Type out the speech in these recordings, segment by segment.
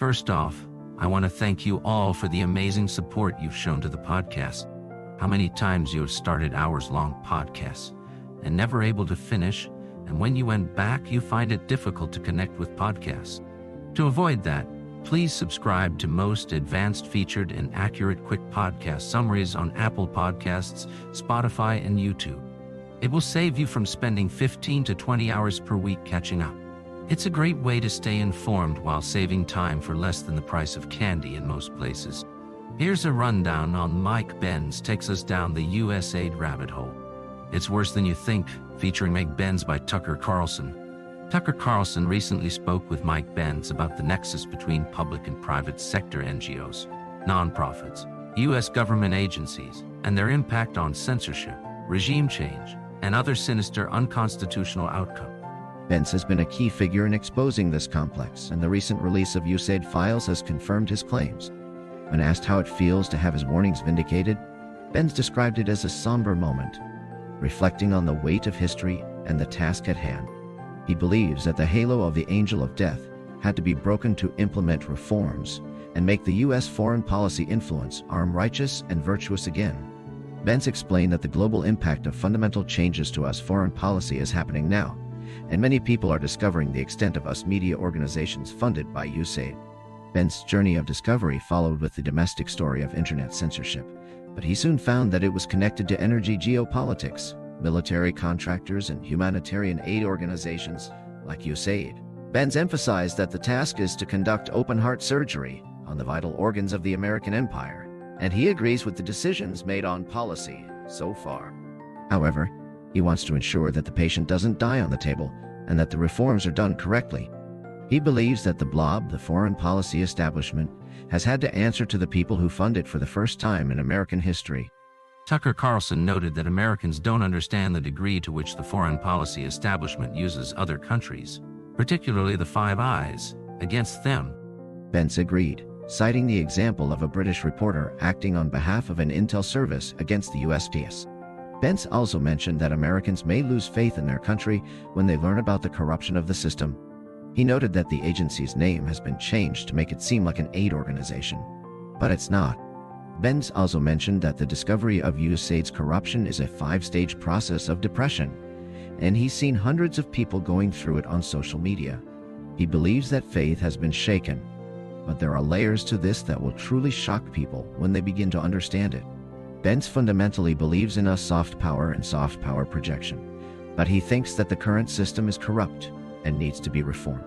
First off, I want to thank you all for the amazing support you've shown to the podcast. How many times you have started hours-long podcasts and never able to finish, and when you went back, you find it difficult to connect with podcasts. To avoid that, please subscribe to most advanced, featured, and accurate quick podcast summaries on Apple Podcasts, Spotify, and YouTube. It will save you from spending 15 to 20 hours per week catching up. It's a great way to stay informed while saving time for less than the price of candy in most places. Here's a rundown on Mike Benz takes us down the USAID rabbit hole. It's Worse Than You Think, featuring Make Benz by Tucker Carlson. Tucker Carlson recently spoke with Mike Benz about the nexus between public and private sector NGOs, nonprofits, U.S. government agencies, and their impact on censorship, regime change, and other sinister unconstitutional outcomes. Benz has been a key figure in exposing this complex, and the recent release of USAID files has confirmed his claims. When asked how it feels to have his warnings vindicated, Benz described it as a somber moment, reflecting on the weight of history and the task at hand. He believes that the halo of the angel of death had to be broken to implement reforms and make the U.S. foreign policy influence arm righteous and virtuous again. Benz explained that the global impact of fundamental changes to U.S. foreign policy is happening now, and many people are discovering the extent of U.S. media organizations funded by USAID. Benz's journey of discovery followed with the domestic story of internet censorship, but he soon found that it was connected to energy geopolitics, military contractors, and humanitarian aid organizations like USAID. Benz emphasized that the task is to conduct open-heart surgery on the vital organs of the American empire, and he agrees with the decisions made on policy so far. However, he wants to ensure that the patient doesn't die on the table and that the reforms are done correctly. He believes that the blob, the foreign policy establishment, has had to answer to the people who fund it for the first time in American history. Tucker Carlson noted that Americans don't understand the degree to which the foreign policy establishment uses other countries, particularly the Five Eyes, against them. Benz agreed, citing the example of a British reporter acting on behalf of an intel service against the USPS. Benz also mentioned that Americans may lose faith in their country when they learn about the corruption of the system. He noted that the agency's name has been changed to make it seem like an aid organization, but it's not. Benz also mentioned that the discovery of USAID's corruption is a 5-stage process of depression, and he's seen hundreds of people going through it on social media. He believes that faith has been shaken, but there are layers to this that will truly shock people when they begin to understand it. Benz fundamentally believes in a soft power and soft power projection, but he thinks that the current system is corrupt and needs to be reformed.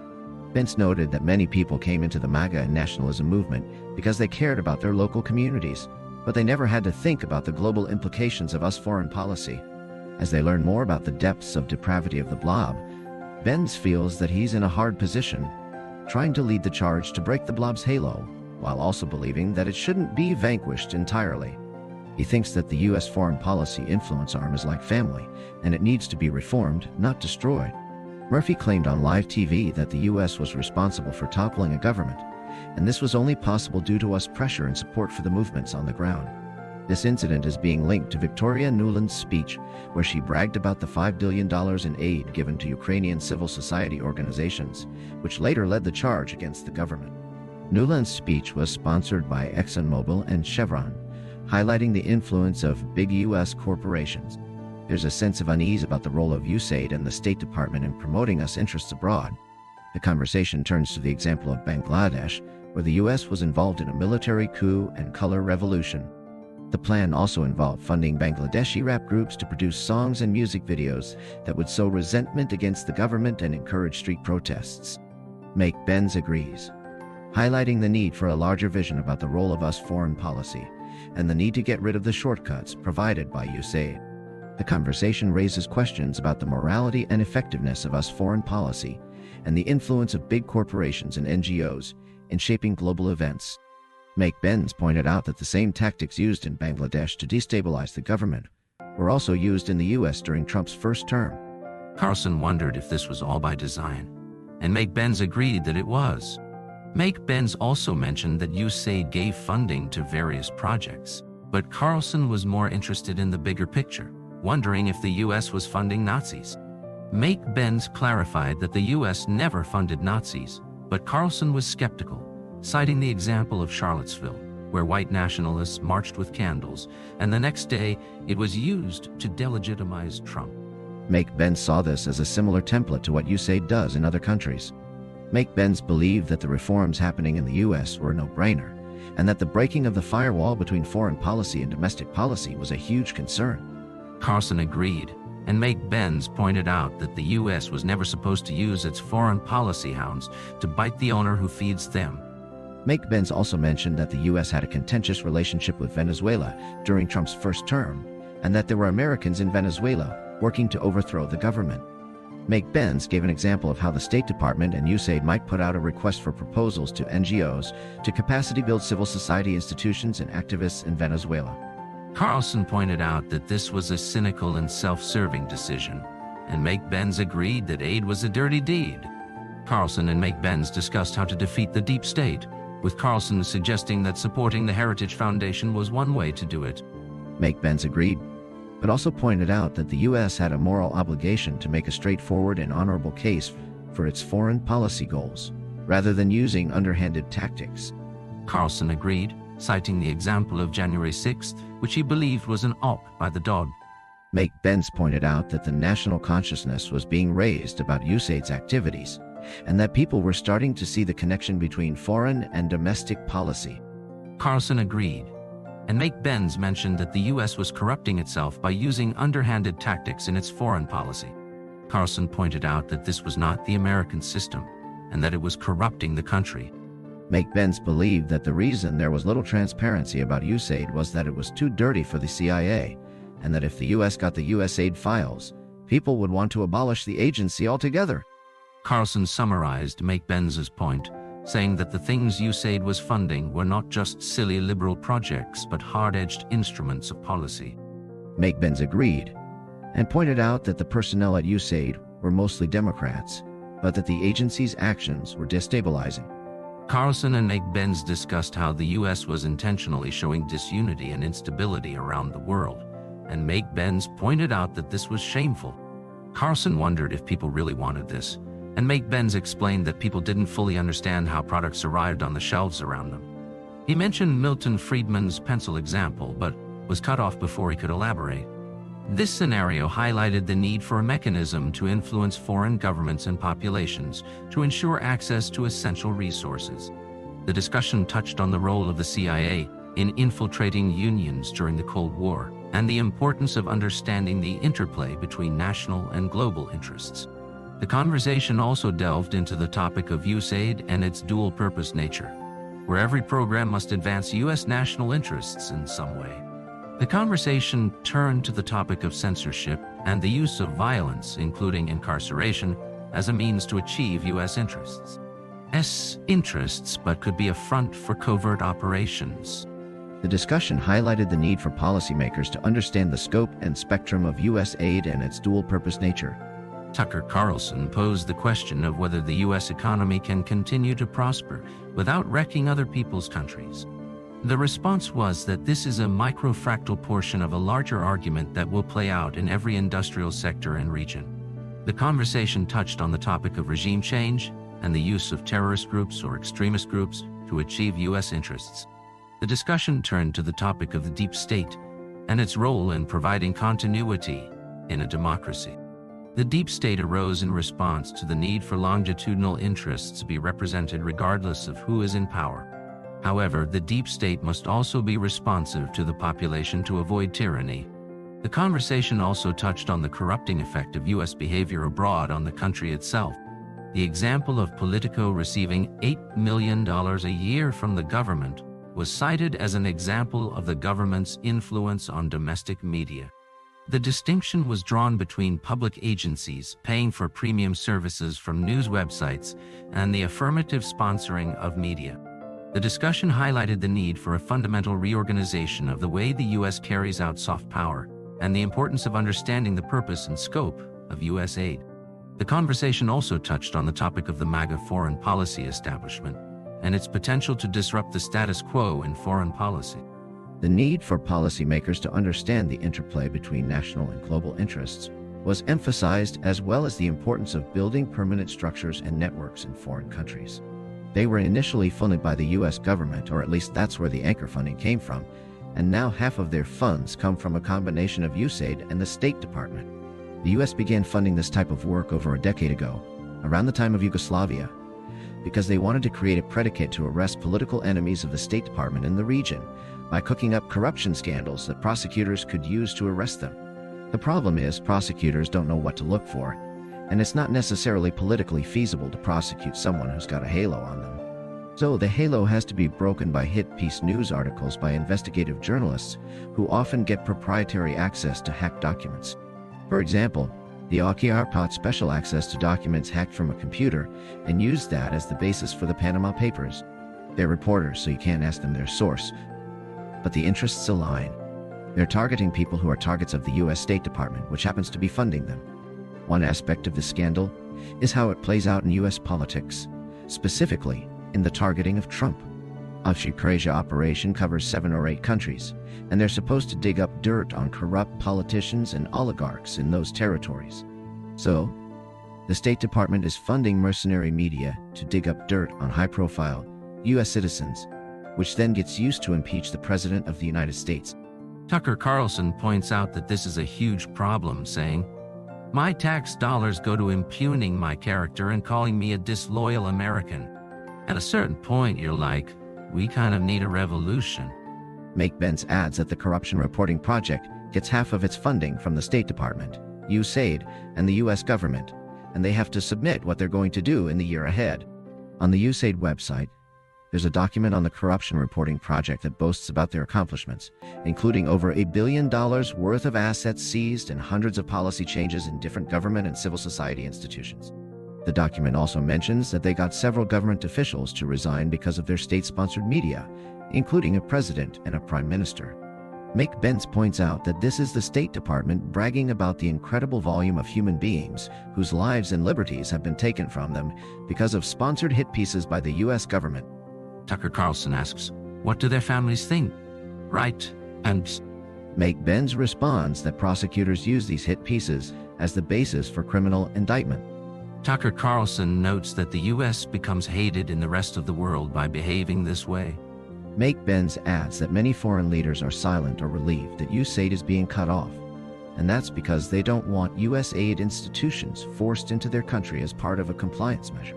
Benz noted that many people came into the MAGA and nationalism movement because they cared about their local communities, but they never had to think about the global implications of US foreign policy. As they learn more about the depths of depravity of the blob, Benz feels that he's in a hard position, trying to lead the charge to break the blob's halo, while also believing that it shouldn't be vanquished entirely. He thinks that the U.S. foreign policy influence arm is like family, and it needs to be reformed, not destroyed. Murphy claimed on live TV that the U.S. was responsible for toppling a government, and this was only possible due to U.S. pressure and support for the movements on the ground. This incident is being linked to Victoria Nuland's speech, where she bragged about the $5 billion in aid given to Ukrainian civil society organizations, which later led the charge against the government. Nuland's speech was sponsored by ExxonMobil and Chevron, highlighting the influence of big U.S. corporations. There's a sense of unease about the role of USAID and the State Department in promoting U.S. interests abroad. The conversation turns to the example of Bangladesh, where the U.S. was involved in a military coup and color revolution. The plan also involved funding Bangladeshi rap groups to produce songs and music videos that would sow resentment against the government and encourage street protests. Make Benz agrees, highlighting the need for a larger vision about the role of U.S. foreign policy and the need to get rid of the shortcuts provided by USAID. The conversation raises questions about the morality and effectiveness of U.S. foreign policy and the influence of big corporations and NGOs in shaping global events. Make Benz pointed out that the same tactics used in Bangladesh to destabilize the government were also used in the U.S. during Trump's first term. Carlson wondered if this was all by design, and Make Benz agreed that it was. Make Benz also mentioned that USAID gave funding to various projects, but Carlson was more interested in the bigger picture, wondering if the U.S. was funding Nazis. Make Benz clarified that the U.S. never funded Nazis, but Carlson was skeptical, citing the example of Charlottesville, where white nationalists marched with candles, and the next day it was used to delegitimize Trump. Make Benz saw this as a similar template to what USAID does in other countries. Make Benz believed that the reforms happening in the US were a no-brainer, and that the breaking of the firewall between foreign policy and domestic policy was a huge concern. Carlson agreed, and Make Benz pointed out that the US was never supposed to use its foreign policy hounds to bite the owner who feeds them. Make Benz also mentioned that the US had a contentious relationship with Venezuela during Trump's first term, and that there were Americans in Venezuela working to overthrow the government. Make Benz gave an example of how the State Department and USAID might put out a request for proposals to NGOs to capacity build civil society institutions and activists in Venezuela. Carlson pointed out that this was a cynical and self-serving decision, and Make Benz agreed that aid was a dirty deed. Carlson and Make Benz discussed how to defeat the deep state, with Carlson suggesting that supporting the Heritage Foundation was one way to do it. Make Benz agreed, but also pointed out that the U.S. had a moral obligation to make a straightforward and honorable case for its foreign policy goals, rather than using underhanded tactics. Carlson agreed, citing the example of January 6th, which he believed was an op by the Dod. Make Benz pointed out that the national consciousness was being raised about USAID's activities, and that people were starting to see the connection between foreign and domestic policy. Carlson agreed, and Make Benz mentioned that the U.S. was corrupting itself by using underhanded tactics in its foreign policy. Carlson pointed out that this was not the American system, and that it was corrupting the country. Make Benz believed that the reason there was little transparency about USAID was that it was too dirty for the CIA, and that if the U.S. got the USAID files, people would want to abolish the agency altogether. Carlson summarized Make Benz's point, saying that the things USAID was funding were not just silly liberal projects but hard-edged instruments of policy. Make Benz agreed, and pointed out that the personnel at USAID were mostly Democrats, but that the agency's actions were destabilizing. Carlson and Make Benz discussed how the U.S. was intentionally showing disunity and instability around the world, and Make Benz pointed out that this was shameful. Carlson wondered if people really wanted this, and Make Benz explained that people didn't fully understand how products arrived on the shelves around them. He mentioned Milton Friedman's pencil example, but was cut off before he could elaborate. This scenario highlighted the need for a mechanism to influence foreign governments and populations to ensure access to essential resources. The discussion touched on the role of the CIA in infiltrating unions during the Cold War, and the importance of understanding the interplay between national and global interests. The conversation also delved into the topic of USAID and its dual-purpose nature, where every program must advance U.S. national interests in some way. The conversation turned to the topic of censorship and the use of violence, including incarceration, as a means to achieve U.S. interests. But could be a front for covert operations. The discussion highlighted the need for policymakers to understand the scope and spectrum of U.S. aid and its dual-purpose nature. Tucker Carlson posed the question of whether the U.S. economy can continue to prosper without wrecking other people's countries. The response was that this is a microfractal portion of a larger argument that will play out in every industrial sector and region. The conversation touched on the topic of regime change and the use of terrorist groups or extremist groups to achieve U.S. interests. The discussion turned to the topic of the deep state and its role in providing continuity in a democracy. The deep state arose in response to the need for longitudinal interests be represented regardless of who is in power. However, the deep state must also be responsive to the population to avoid tyranny. The conversation also touched on the corrupting effect of U.S. behavior abroad on the country itself. The example of Politico receiving $8 million a year from the government was cited as an example of the government's influence on domestic media. The distinction was drawn between public agencies paying for premium services from news websites and the affirmative sponsoring of media. The discussion highlighted the need for a fundamental reorganization of the way the U.S. carries out soft power and the importance of understanding the purpose and scope of U.S. aid. The conversation also touched on the topic of the MAGA foreign policy establishment and its potential to disrupt the status quo in foreign policy. The need for policymakers to understand the interplay between national and global interests was emphasized, as well as the importance of building permanent structures and networks in foreign countries. They were initially funded by the US government, or at least that's where the anchor funding came from, and now half of their funds come from a combination of USAID and the State Department. The US began funding this type of work over a decade ago, around the time of Yugoslavia, because they wanted to create a predicate to arrest political enemies of the State Department in the region by cooking up corruption scandals that prosecutors could use to arrest them. The problem is prosecutors don't know what to look for, and it's not necessarily politically feasible to prosecute someone who's got a halo on them. So the halo has to be broken by hit-piece news articles by investigative journalists who often get proprietary access to hacked documents. For example, the Aukiyar got special access to documents hacked from a computer and used that as the basis for the Panama Papers. They're reporters, so you can't ask them their source, but the interests align. They're targeting people who are targets of the US State Department, which happens to be funding them. One aspect of this scandal is how it plays out in US politics, specifically in the targeting of Trump. Aukiyar operation covers 7 or 8 countries, and they're supposed to dig up dirt on corrupt politicians and oligarchs in those territories. So, the State Department is funding mercenary media to dig up dirt on high-profile US citizens, which then gets used to impeach the President of the United States. Tucker Carlson points out that this is a huge problem, saying, "My tax dollars go to impugning my character and calling me a disloyal American. At a certain point, you're like, we kind of need a revolution." Benz adds that the Corruption Reporting Project gets half of its funding from the State Department, USAID, and the US government, and they have to submit what they're going to do in the year ahead. On the USAID website, there's a document on the Corruption Reporting Project that boasts about their accomplishments, including over $1 billion worth of assets seized and hundreds of policy changes in different government and civil society institutions. The document also mentions that they got several government officials to resign because of their state-sponsored media, including a president and a prime minister. Benz points out that this is the State Department bragging about the incredible volume of human beings whose lives and liberties have been taken from them because of sponsored hit pieces by the US government. Tucker Carlson asks, what do their families think? Right, and Benz responds that prosecutors use these hit pieces as the basis for criminal indictment. Tucker Carlson notes that the US becomes hated in the rest of the world by behaving this way. Benz adds that many foreign leaders are silent or relieved that USAID is being cut off, and that's because they don't want USAID institutions forced into their country as part of a compliance measure.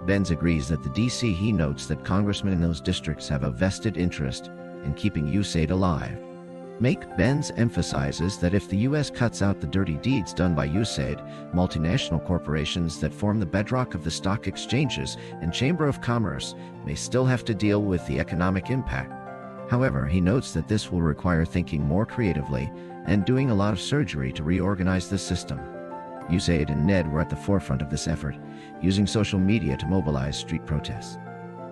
Benz agrees that the DC he notes that congressmen in those districts have a vested interest in keeping USAID alive. Benz emphasizes that if the US cuts out the dirty deeds done by USAID, multinational corporations that form the bedrock of the stock exchanges and Chamber of Commerce may still have to deal with the economic impact. However, he notes that this will require thinking more creatively and doing a lot of surgery to reorganize the system. USAID and NED were at the forefront of this effort, using social media to mobilize street protests.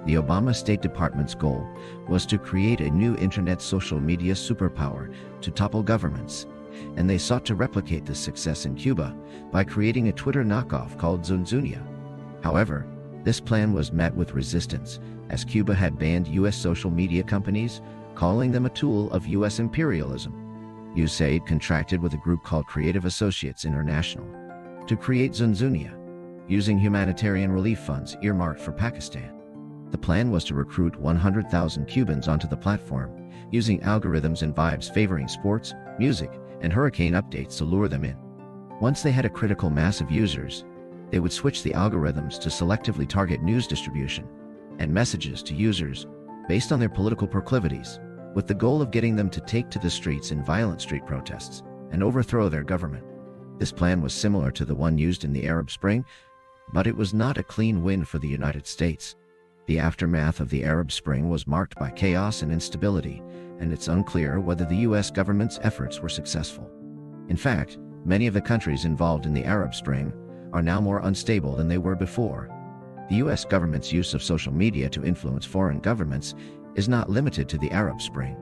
The Obama State Department's goal was to create a new internet social media superpower to topple governments, and they sought to replicate this success in Cuba by creating a Twitter knockoff called Zunzunia. However, this plan was met with resistance, as Cuba had banned US social media companies, calling them a tool of US imperialism. USAID contracted with a group called Creative Associates International to create Zunzunia, using humanitarian relief funds earmarked for Pakistan. The plan was to recruit 100,000 Cubans onto the platform, using algorithms and vibes favoring sports, music, and hurricane updates to lure them in. Once they had a critical mass of users, they would switch the algorithms to selectively target news distribution and messages to users based on their political proclivities, with the goal of getting them to take to the streets in violent street protests and overthrow their government. This plan was similar to the one used in the Arab Spring, but it was not a clean win for the United States. The aftermath of the Arab Spring was marked by chaos and instability, and it's unclear whether the US government's efforts were successful. In fact, many of the countries involved in the Arab Spring are now more unstable than they were before. The US government's use of social media to influence foreign governments is not limited to the Arab Spring.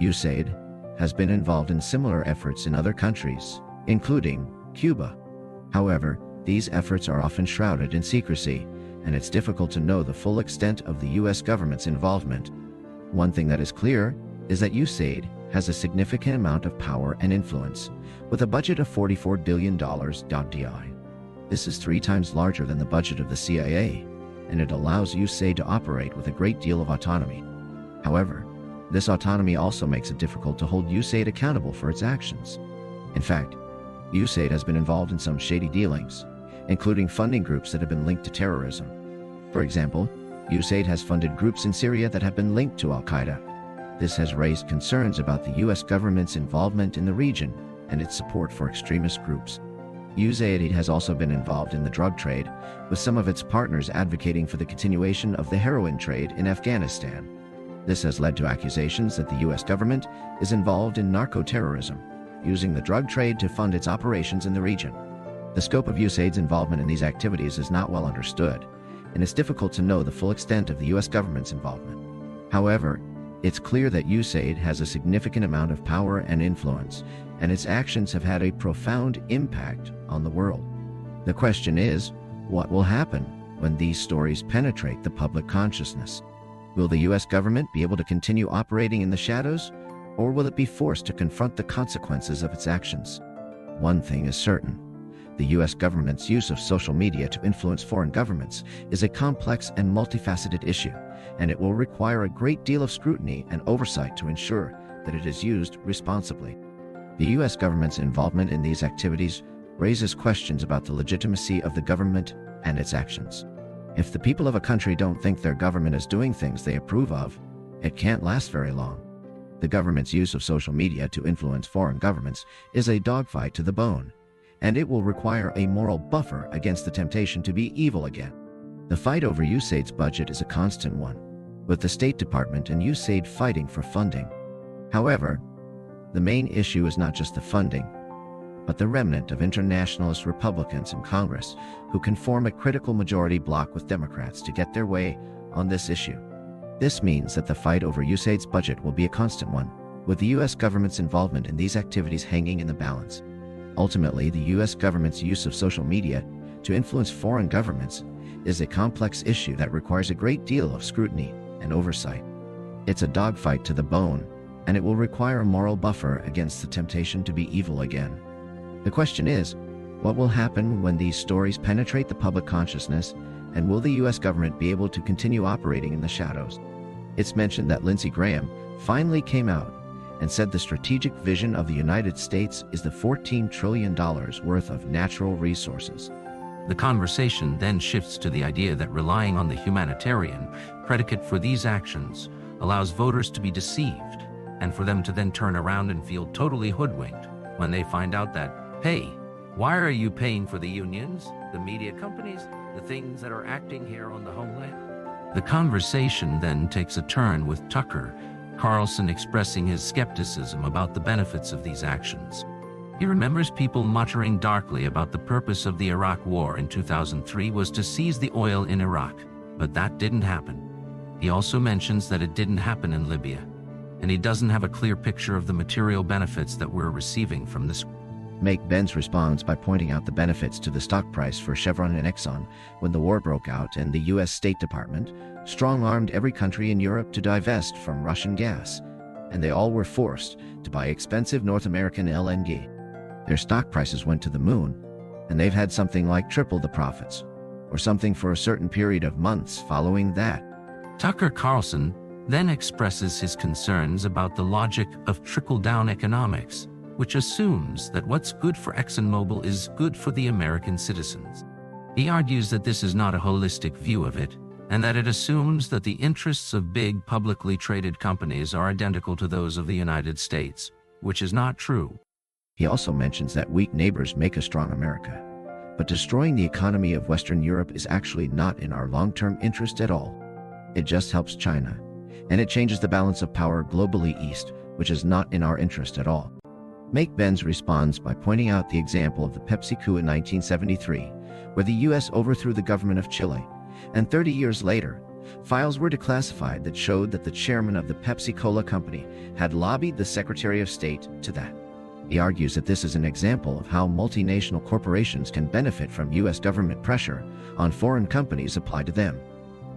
USAID has been involved in similar efforts in other countries, including Cuba. However, these efforts are often shrouded in secrecy, and it's difficult to know the full extent of the US government's involvement. One thing that is clear is that USAID has a significant amount of power and influence, with a budget of $44 billion. This is 3 times larger than the budget of the CIA. and it allows USAID to operate with a great deal of autonomy. However, this autonomy also makes it difficult to hold USAID accountable for its actions. In fact, USAID has been involved in some shady dealings, including funding groups that have been linked to terrorism. For example, USAID has funded groups in Syria that have been linked to Al-Qaeda. This has raised concerns about the U.S. government's involvement in the region and its support for extremist groups. USAID has also been involved in the drug trade, with some of its partners advocating for the continuation of the heroin trade in Afghanistan. This has led to accusations that the U.S. government is involved in narco-terrorism, using the drug trade to fund its operations in the region. The scope of USAID's involvement in these activities is not well understood, and it's difficult to know the full extent of the U.S. government's involvement. However, it's clear that USAID has a significant amount of power and influence, and its actions have had a profound impact on the world. The question is, what will happen when these stories penetrate the public consciousness? Will the U.S. government be able to continue operating in the shadows, or will it be forced to confront the consequences of its actions? One thing is certain. The U.S. government's use of social media to influence foreign governments is a complex and multifaceted issue, and it will require a great deal of scrutiny and oversight to ensure that it is used responsibly. The U.S. government's involvement in these activities raises questions about the legitimacy of the government and its actions. If the people of a country don't think their government is doing things they approve of, it can't last very long. The government's use of social media to influence foreign governments is a dogfight to the bone, and it will require a moral buffer against the temptation to be evil again. The fight over USAID's budget is a constant one, with the State Department and USAID fighting for funding. However, the main issue is not just the funding, but the remnant of internationalist Republicans in Congress who can form a critical majority bloc with Democrats to get their way on this issue. This means that the fight over USAID's budget will be a constant one, with the U.S. government's involvement in these activities hanging in the balance. Ultimately, the U.S. government's use of social media to influence foreign governments is a complex issue that requires a great deal of scrutiny and oversight. It's a dogfight to the bone, and it will require a moral buffer against the temptation to be evil again. The question is, what will happen when these stories penetrate the public consciousness, and will the U.S. government be able to continue operating in the shadows? It's mentioned that Lindsey Graham finally came out and said the strategic vision of the United States is the $14 trillion worth of natural resources. The conversation then shifts to the idea that relying on the humanitarian predicate for these actions allows voters to be deceived, and for them to then turn around and feel totally hoodwinked when they find out that, hey, why are you paying for the unions, the media companies, the things that are acting here on the homeland? The conversation then takes a turn with Tucker Carlson expressing his skepticism about the benefits of these actions. He remembers people muttering darkly about the purpose of the Iraq War in 2003 was to seize the oil in Iraq, but that didn't happen. He also mentions that it didn't happen in Libya, and he doesn't have a clear picture of the material benefits that we're receiving from this. Benz responds by pointing out the benefits to the stock price for Chevron and Exxon when the war broke out and the U.S. State Department strong-armed every country in Europe to divest from Russian gas, and they all were forced to buy expensive North American LNG. Their stock prices went to the moon, and they've had something like triple the profits, or something for a certain period of months following that. Tucker Carlson then expresses his concerns about the logic of trickle-down economics, which assumes that what's good for ExxonMobil is good for the American citizens. He argues that this is not a holistic view of it, and that it assumes that the interests of big publicly traded companies are identical to those of the United States, which is not true. He also mentions that weak neighbors make a strong America, but destroying the economy of Western Europe is actually not in our long-term interest at all. It just helps China, and it changes the balance of power globally east, which is not in our interest at all. Benz responds by pointing out the example of the Pepsi coup in 1973, where the U.S. overthrew the government of Chile, and 30 years later, files were declassified that showed that the chairman of the Pepsi-Cola company had lobbied the Secretary of State to that. He argues that this is an example of how multinational corporations can benefit from U.S. government pressure on foreign companies applied to them.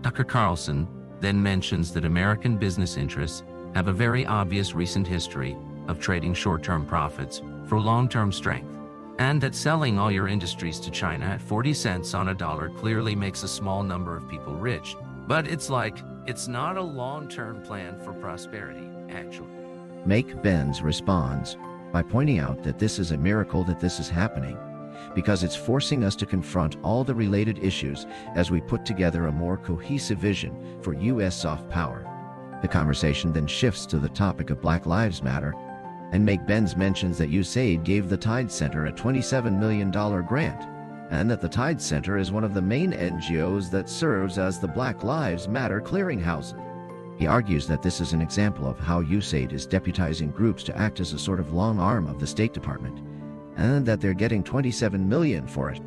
Tucker Carlson then mentions that American business interests have a very obvious recent history of trading short-term profits for long-term strength. and that selling all your industries to China at 40 cents on a dollar clearly makes a small number of people rich. But it's not a long-term plan for prosperity, actually. Make Benz responds by pointing out that this is a miracle that this is happening, because it's forcing us to confront all the related issues as we put together a more cohesive vision for U.S. soft power. The conversation then shifts to the topic of Black Lives Matter, and Make Benz mentions that USAID gave the Tide Center a $27 million grant, and that the Tide Center is one of the main NGOs that serves as the Black Lives Matter clearinghouse. He argues that this is an example of how USAID is deputizing groups to act as a sort of long arm of the State Department, and that they're getting $27 million for it.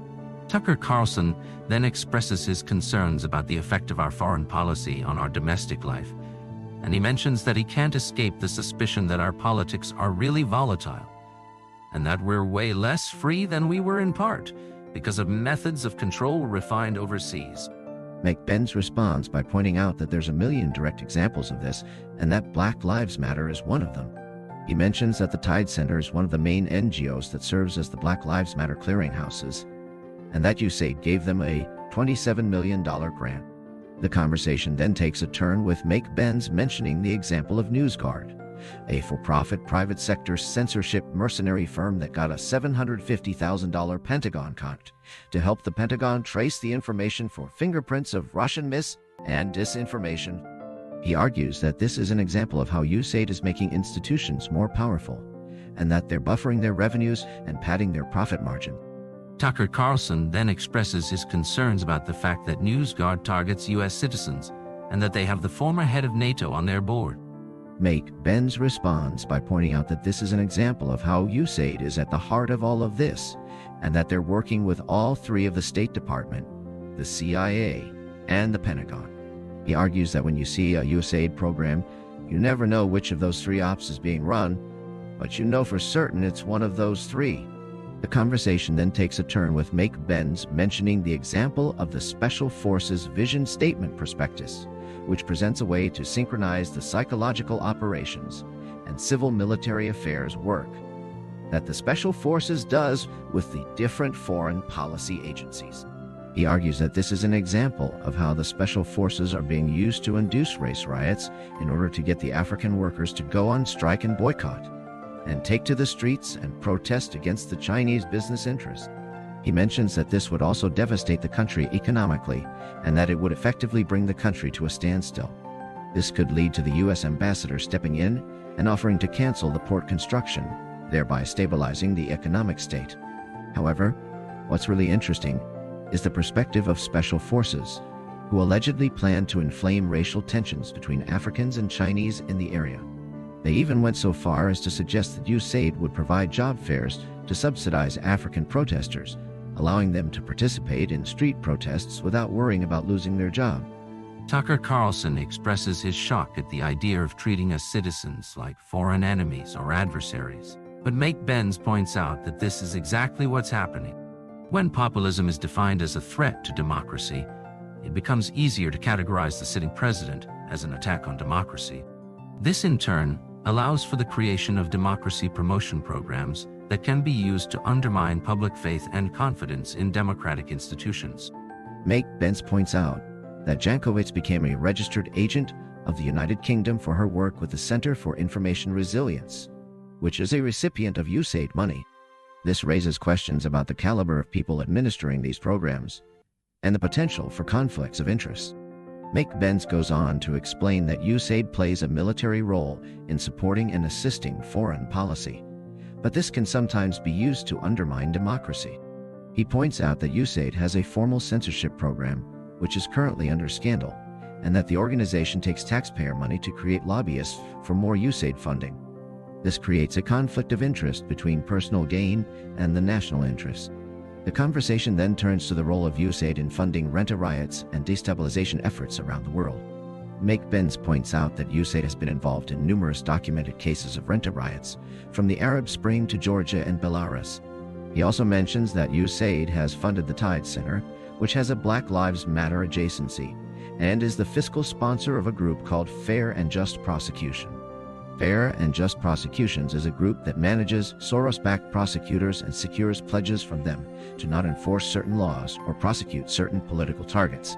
Tucker Carlson then expresses his concerns about the effect of our foreign policy on our domestic life, and he mentions that he can't escape the suspicion that our politics are really volatile, and that we're way less free than we were in part, because of methods of control refined overseas. Make Benz responds by pointing out that there's a million direct examples of this, and that Black Lives Matter is one of them. He mentions that the Tide Center is one of the main NGOs that serves as the Black Lives Matter clearinghouses, and that USAID gave them a $27 million grant. The conversation then takes a turn with Make Benz mentioning the example of NewsGuard, a for-profit private sector censorship mercenary firm that got a $750,000 Pentagon contract to help the Pentagon trace the information for fingerprints of Russian mis- and disinformation. He argues that this is an example of how USAID is making institutions more powerful, and that they're buffering their revenues and padding their profit margin. Tucker Carlson then expresses his concerns about the fact that NewsGuard targets U.S. citizens, and that they have the former head of NATO on their board. Make Benz responds by pointing out that this is an example of how USAID is at the heart of all of this, and that they're working with all three of the State Department, the CIA, and the Pentagon. He argues that when you see a USAID program, you never know which of those three ops is being run, but you know for certain it's one of those three. The conversation then takes a turn with Make Benz mentioning the example of the Special Forces Vision Statement Prospectus, which presents a way to synchronize the psychological operations and civil military affairs work that the Special Forces does with the different foreign policy agencies. He argues that this is an example of how the Special Forces are being used to induce race riots in order to get the African workers to go on strike and boycott, and take to the streets and protest against the Chinese business interests. He mentions that this would also devastate the country economically, and that it would effectively bring the country to a standstill. This could lead to the U.S. ambassador stepping in and offering to cancel the port construction, thereby stabilizing the economic state. However, what's really interesting is the perspective of Special Forces, who allegedly plan to inflame racial tensions between Africans and Chinese in the area. They even went so far as to suggest that USAID would provide job fairs to subsidize African protesters, allowing them to participate in street protests without worrying about losing their job. Tucker Carlson expresses his shock at the idea of treating us citizens like foreign enemies or adversaries. But Make Benz points out that this is exactly what's happening. When populism is defined as a threat to democracy, it becomes easier to categorize the sitting president as an attack on democracy. This, in turn, allows for the creation of democracy promotion programs that can be used to undermine public faith and confidence in democratic institutions. Make Benz points out that Jankowicz became a registered agent of the United Kingdom for her work with the Center for Information Resilience, which is a recipient of USAID money. This raises questions about the caliber of people administering these programs and the potential for conflicts of interest. Make Benz goes on to explain that USAID plays a military role in supporting and assisting foreign policy, but this can sometimes be used to undermine democracy. He points out that USAID has a formal censorship program which is currently under scandal, and that the organization takes taxpayer money to create lobbyists for more USAID funding. This creates a conflict of interest between personal gain and the national interest. The conversation then turns to the role of USAID in funding rent-a riots and destabilization efforts around the world. Make Benz points out that USAID has been involved in numerous documented cases of rent-a riots, from the Arab Spring to Georgia and Belarus. He also mentions that USAID has funded the Tide Center, which has a Black Lives Matter adjacency, and is the fiscal sponsor of a group called Fair and Just Prosecution. Fair and Just Prosecutions is a group that manages Soros-backed prosecutors and secures pledges from them to not enforce certain laws or prosecute certain political targets.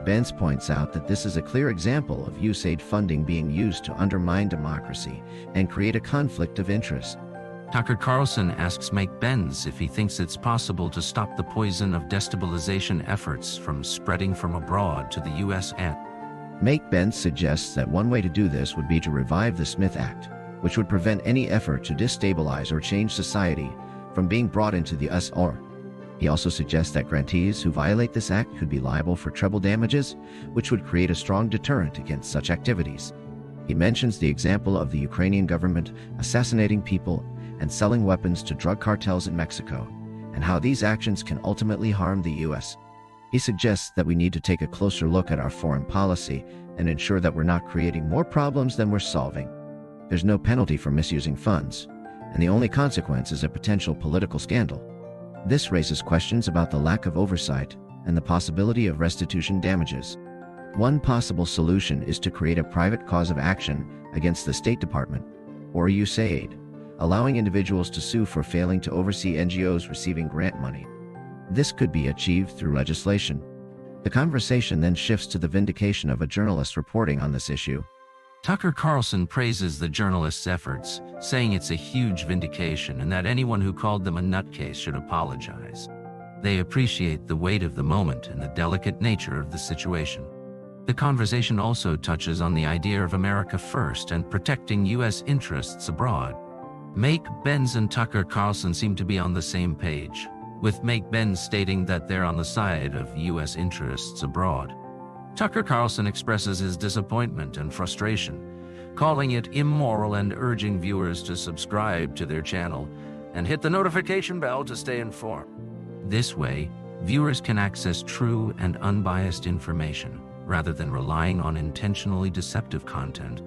Benz points out that this is a clear example of USAID funding being used to undermine democracy and create a conflict of interest. Tucker Carlson asks Benz if he thinks it's possible to stop the poison of destabilization efforts from spreading from abroad to the U.S. Benz suggests that one way to do this would be to revive the Smith Act, which would prevent any effort to destabilize or change society from being brought into the US. He also suggests that grantees who violate this act could be liable for treble damages, which would create a strong deterrent against such activities. He mentions the example of the Ukrainian government assassinating people and selling weapons to drug cartels in Mexico, and how these actions can ultimately harm the U.S. He suggests that we need to take a closer look at our foreign policy and ensure that we're not creating more problems than we're solving. There's no penalty for misusing funds, and the only consequence is a potential political scandal. This raises questions about the lack of oversight and the possibility of restitution damages. One possible solution is to create a private cause of action against the State Department, or USAID, allowing individuals to sue for failing to oversee NGOs receiving grant money. This could be achieved through legislation. The conversation then shifts to the vindication of a journalist reporting on this issue. Tucker Carlson praises the journalist's efforts, saying it's a huge vindication and that anyone who called them a nutcase should apologize. They appreciate the weight of the moment and the delicate nature of the situation. The conversation also touches on the idea of America first and protecting U.S. interests abroad. Benz and Tucker Carlson seem to be on the same page, with Benz stating that they're on the side of U.S. interests abroad. Tucker Carlson expresses his disappointment and frustration, calling it immoral and urging viewers to subscribe to their channel and hit the notification bell to stay informed. This way, viewers can access true and unbiased information rather than relying on intentionally deceptive content.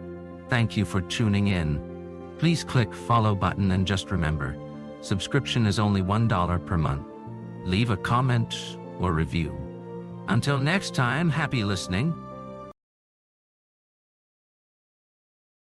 Thank you for tuning in. Please click follow button and just remember, subscription is only $1 per month. Leave a comment or review. Until next time, happy listening.